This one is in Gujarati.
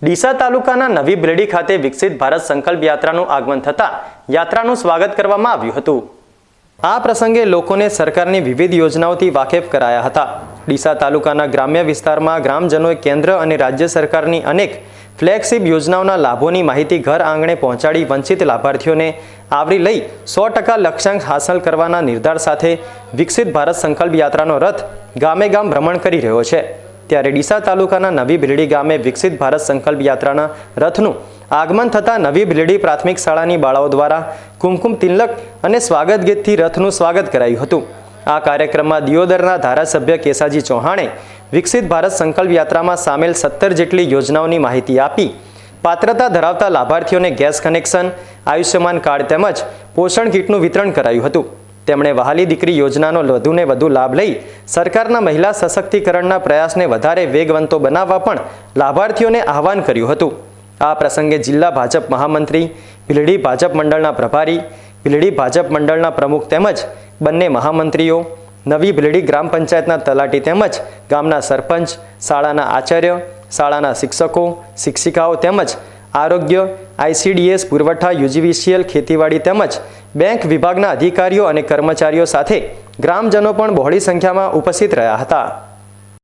ડીસા તાલુકાના નવી બ્રેડી ખાતે વિકસિત ભારત સંકલ્પ યાત્રાનું આગમન થતાં યાત્રાનું સ્વાગત કરવામાં આવ્યું હતું। આ પ્રસંગે લોકોને સરકારની વિવિધ યોજનાઓથી વાકેફ કરાયા હતા। ડીસા તાલુકાના ગ્રામ્ય વિસ્તારમાં ગ્રામજનોએ કેન્દ્ર અને રાજ્ય સરકારની અનેક ફ્લેગશિપ યોજનાઓના લાભોની માહિતી ઘર આંગણે પહોંચાડી વંચિત લાભાર્થીઓને આવરી લઈ 100% લક્ષ્યાંક હાંસલ કરવાના નિર્ધાર સાથે વિકસિત ભારત સંકલ્પ યાત્રાનો રથ ગામે ગામ ભ્રમણ કરી રહ્યો છે। ત્યારે ડીસા તાલુકાના નવી ભીલડી ગામે વિકસિત ભારત સંકલ્પ યાત્રાના રથનું આગમન થતાં નવી ભીલડી પ્રાથમિક શાળાની બાળાઓ દ્વારા કુમકુમ તિલક અને સ્વાગત ગીતથી રથનું સ્વાગત કરાયું હતું। આ કાર્યક્રમમાં દિયોદરના ધારાસભ્ય કેસાજી ચૌહાણે વિકસિત ભારત સંકલ્પ યાત્રામાં સામેલ 17 જેટલી યોજનાઓની માહિતી આપી પાત્રતા ધરાવતા લાભાર્થીઓને ગેસ કનેક્શન, આયુષ્યમાન કાર્ડ તેમજ પોષણ કીટનું વિતરણ કરાયું હતું। તેમણે વહાલી દીકરી યોજનાનો વધુને વધુ લાભ લઈ સરકારના મહિલા સશક્તિકરણના પ્રયાસને વધારે વેગવંતો બનાવવા પણ લાભાર્થીઓને આહવાન કર્યું હતું। આ પ્રસંગે જિલ્લા ભાજપ મહામંત્રી, ભીલડી ભાજપ મંડળના પ્રભારી, ભીલડી ભાજપ મંડળના પ્રમુખ તેમજ બંને મહામંત્રીઓ, નવી ભીલડી ગ્રામ પંચાયતના તલાટી તેમજ ગામના સરપંચ, શાળાના આચાર્ય, શાળાના શિક્ષકો, શિક્ષિકાઓ તેમજ આરોગ્ય, ICDS, પુરવઠા, UGVCL, ખેતીવાડી તેમજ બેંક વિભાગના અધિકારીઓ અને કર્મચારીઓ સાથે ગ્રામજનો પણ બહોળી સંખ્યામાં ઉપસ્થિત રહ્યા હતા।